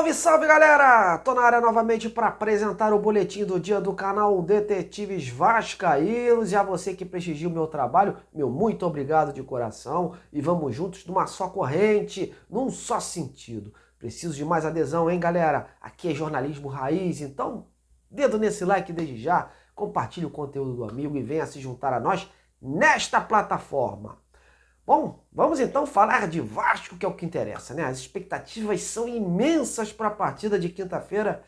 Salve, salve, galera! Tô na área novamente para apresentar o boletim do dia do canal Detetives Vascaínos. E a você que prestigia o meu trabalho, meu muito obrigado de coração. E vamos juntos numa só corrente, num só sentido. Preciso de mais adesão, hein, galera? Aqui é jornalismo raiz, então dedo nesse like desde já. Compartilhe o conteúdo do amigo e venha se juntar a nós nesta plataforma. Bom, vamos então falar de Vasco, que é o que interessa, né? As expectativas são imensas para a partida de quinta-feira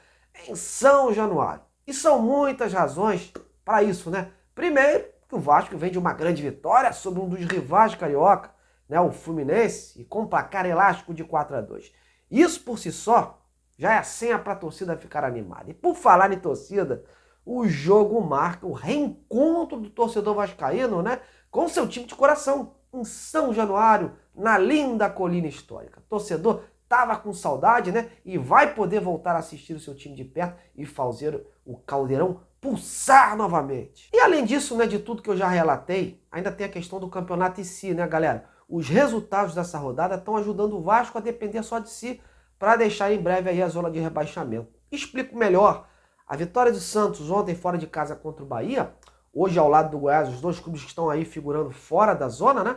em São Januário. E são muitas razões para isso, né? Primeiro, que o Vasco vem de uma grande vitória sobre um dos rivais carioca, né? O Fluminense, e com placar elástico de 4-2. Isso por si só já é a senha para a torcida ficar animada. E por falar em torcida, o jogo marca o reencontro do torcedor vascaíno, né? Com seu time de coração, em São Januário, na linda colina histórica. O torcedor estava com saudade, né? E vai poder voltar a assistir o seu time de perto e fazer o Caldeirão pulsar novamente. E além disso, né, de tudo que eu já relatei, ainda tem a questão do campeonato em si, né, galera? Os resultados dessa rodada estão ajudando o Vasco a depender só de si para deixar em breve aí a zona de rebaixamento. Explico melhor. A vitória do Santos ontem fora de casa contra o Bahia, hoje ao lado do Goiás, os dois clubes que estão aí figurando fora da zona, né?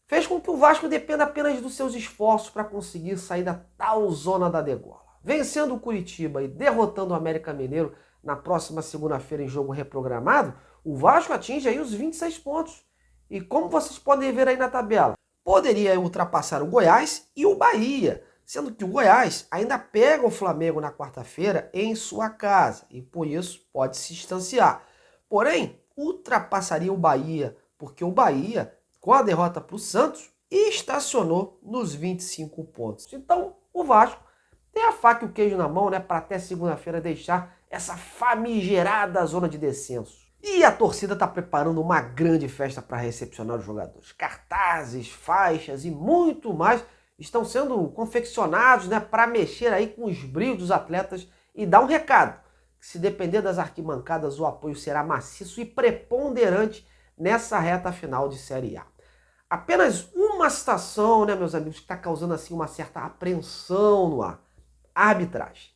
Fez com que o Vasco dependa apenas dos seus esforços para conseguir sair da tal zona da degola. Vencendo o Curitiba e derrotando o América Mineiro na próxima segunda-feira em jogo reprogramado, o Vasco atinge aí os 26 pontos. E como vocês podem ver aí na tabela, poderia ultrapassar o Goiás e o Bahia, sendo que o Goiás ainda pega o Flamengo na quarta-feira em sua casa e por isso pode se distanciar. Porém, ultrapassaria o Bahia, porque o Bahia, com a derrota para o Santos, estacionou nos 25 pontos. Então, o Vasco tem a faca e o queijo na mão, né, para até segunda-feira deixar essa famigerada zona de descenso. E a torcida está preparando uma grande festa para recepcionar os jogadores. Cartazes, faixas e muito mais estão sendo confeccionados, né, para mexer aí com os brilhos dos atletas e dar um recado. Se depender das arquibancadas, o apoio será maciço e preponderante nessa reta final de Série A. Apenas uma situação, né, meus amigos, que está causando assim uma certa apreensão no ar. A arbitragem.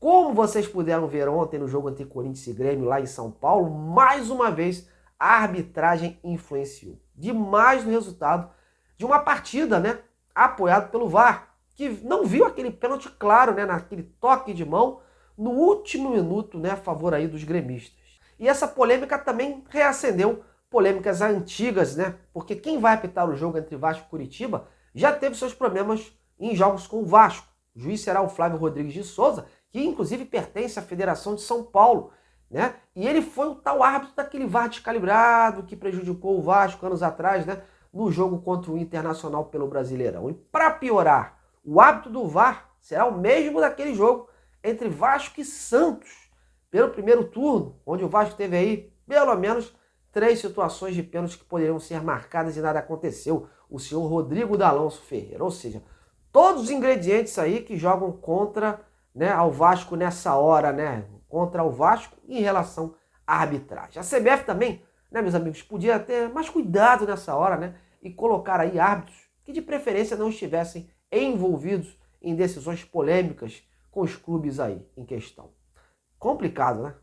Como vocês puderam ver ontem no jogo entre Corinthians e Grêmio lá em São Paulo, mais uma vez a arbitragem influenciou demais no resultado de uma partida, né, apoiado pelo VAR, que não viu aquele pênalti claro, né, naquele toque de mão no último minuto, né, a favor aí dos gremistas. E essa polêmica também reacendeu polêmicas antigas, né? Porque quem vai apitar o jogo entre Vasco e Curitiba já teve seus problemas em jogos com o Vasco. O juiz será o Flávio Rodrigues de Souza, que inclusive pertence à Federação de São Paulo, né? E ele foi o tal árbitro daquele VAR descalibrado que prejudicou o Vasco anos atrás, né? No jogo contra o Internacional pelo Brasileirão. E para piorar, o árbitro do VAR será o mesmo daquele jogo entre Vasco e Santos, pelo primeiro turno, onde o Vasco teve aí, pelo menos, 3 situações de pênalti que poderiam ser marcadas e nada aconteceu. O senhor Rodrigo D'Alonso Ferreira. Ou seja, todos os ingredientes aí que jogam contra, né, ao Vasco nessa hora, né? Contra o Vasco em relação à arbitragem. A CBF também, né, meus amigos, podia ter mais cuidado nessa hora, né? E colocar aí árbitros que de preferência não estivessem envolvidos em decisões polêmicas com os clubes aí em questão. Complicado, né?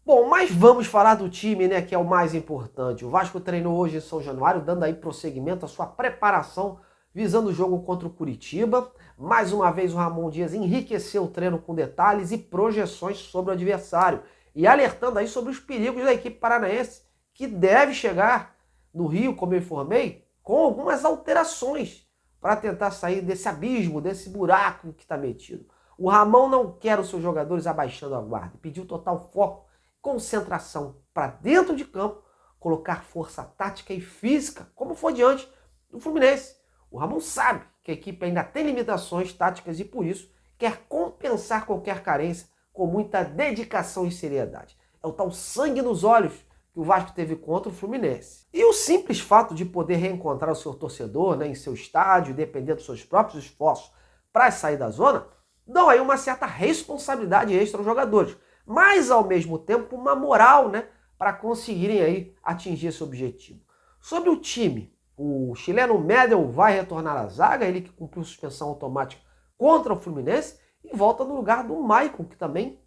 Bom, mas vamos falar do time, né, que é o mais importante. O Vasco treinou hoje em São Januário, dando aí prosseguimento à sua preparação, visando o jogo contra o Curitiba. Mais uma vez o Ramon Dias enriqueceu o treino com detalhes e projeções sobre o adversário, e alertando aí sobre os perigos da equipe paranaense, que deve chegar no Rio, como eu informei, com algumas alterações para tentar sair desse abismo, desse buraco que está metido. O Ramon não quer os seus jogadores abaixando a guarda, pediu total foco, concentração para dentro de campo, colocar força tática e física, como foi diante do Fluminense. O Ramon sabe que a equipe ainda tem limitações táticas e por isso quer compensar qualquer carência com muita dedicação e seriedade. É o tal sangue nos olhos que o Vasco teve contra o Fluminense. E o simples fato de poder reencontrar o seu torcedor, né, em seu estádio, depender dos seus próprios esforços para sair da zona, dão aí uma certa responsabilidade extra aos jogadores, mas ao mesmo tempo uma moral, né, para conseguirem aí atingir esse objetivo. Sobre o time, O chileno Medel vai retornar à zaga, ele que cumpriu suspensão automática contra o Fluminense, e volta no lugar do Maicon, que também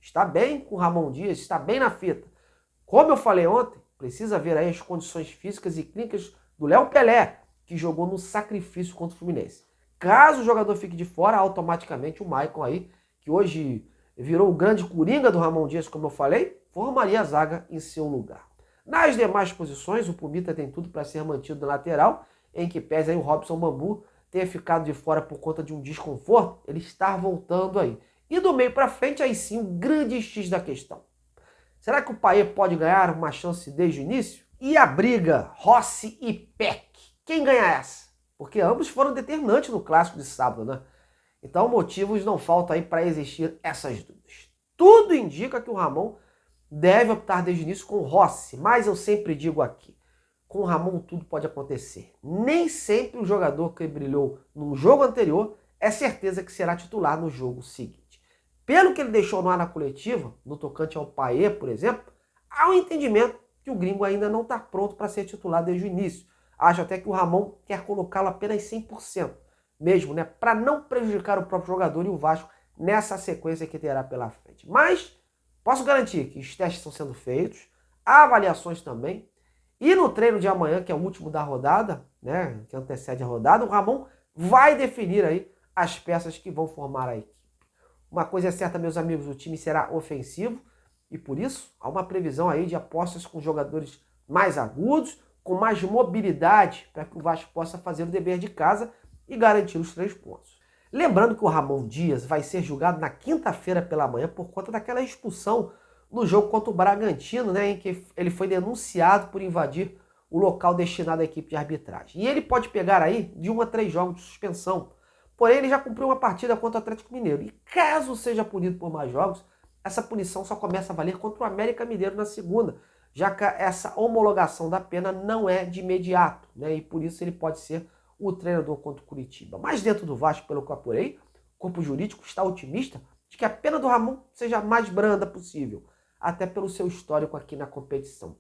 está bem com o Ramon Dias, está bem na fita. Como eu falei ontem, precisa ver aí as condições físicas e clínicas do Léo Pelé, que jogou no sacrifício contra o Fluminense. Caso o jogador fique de fora, automaticamente o Maicon aí, que hoje virou o grande coringa do Ramon Dias, como eu falei, formaria a zaga em seu lugar. Nas demais posições, o Pumita tem tudo para ser mantido na lateral, em que pese aí o Robson Bambu tenha ficado de fora por conta de um desconforto, ele está voltando aí. E do meio para frente, aí sim, o grande X da questão. Será que o Payet pode ganhar uma chance desde o início? E a briga Rossi e Peck? Quem ganha essa? Porque ambos foram determinantes no clássico de sábado, né? Então motivos não faltam aí para existir essas dúvidas. Tudo indica que o Ramon deve optar desde o início com o Rossi, mas eu sempre digo aqui, com o Ramon tudo pode acontecer. Nem sempre o jogador que brilhou no jogo anterior é certeza que será titular no jogo seguinte. Pelo que ele deixou no ar na coletiva, no tocante ao Payet, por exemplo, há um entendimento que o gringo ainda não está pronto para ser titular desde o início. Acho até que o Ramon quer colocá-lo apenas 100%, mesmo, né, para não prejudicar o próprio jogador e o Vasco nessa sequência que terá pela frente. Mas posso garantir que os testes estão sendo feitos, avaliações também, e no treino de amanhã, que é o último da rodada, né, que antecede a rodada, o Ramon vai definir aí as peças que vão formar a equipe. Uma coisa é certa, meus amigos, o time será ofensivo e por isso há uma previsão aí de apostas com jogadores mais agudos, com mais mobilidade, para que o Vasco possa fazer o dever de casa e garantir os 3 pontos. Lembrando que o Ramon Dias vai ser julgado na quinta-feira pela manhã por conta daquela expulsão no jogo contra o Bragantino, né, em que ele foi denunciado por invadir o local destinado à equipe de arbitragem. E ele pode pegar aí de 1 a 3 jogos de suspensão. Porém, ele já cumpriu uma partida contra o Atlético Mineiro. E caso seja punido por mais jogos, essa punição só começa a valer contra o América Mineiro na segunda, já que essa homologação da pena não é de imediato, né? E por isso ele pode ser o treinador contra o Curitiba. Mas dentro do Vasco, pelo que eu apurei, o corpo jurídico está otimista de que a pena do Ramon seja a mais branda possível, até pelo seu histórico aqui na competição.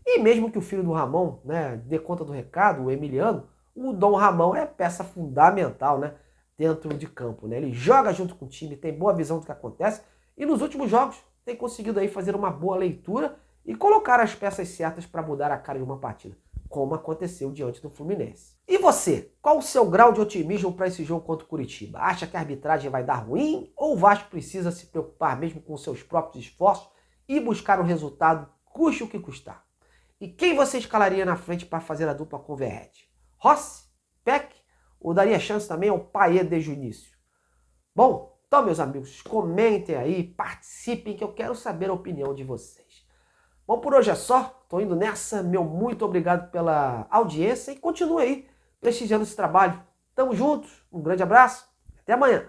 E mesmo que o filho do Ramon, né, dê conta do recado, o Emiliano, o Dom Ramon é peça fundamental, né, dentro de campo, né? Ele joga junto com o time, tem boa visão do que acontece e nos últimos jogos tem conseguido aí fazer uma boa leitura e colocar as peças certas para mudar a cara de uma partida, como aconteceu diante do Fluminense. E você, qual o seu grau de otimismo para esse jogo contra o Curitiba? Acha que a arbitragem vai dar ruim ou o Vasco precisa se preocupar mesmo com seus próprios esforços e buscar o resultado, custe o que custar? E quem você escalaria na frente para fazer a dupla com o Verratti? Rossi? Peck? Ou daria chance também ao Payet desde o início? Bom, então meus amigos, comentem aí, participem que eu quero saber a opinião de vocês. Bom, por hoje é só, tô indo nessa, meu muito obrigado pela audiência e continue aí prestigiando esse trabalho. Tamo juntos, um grande abraço, até amanhã.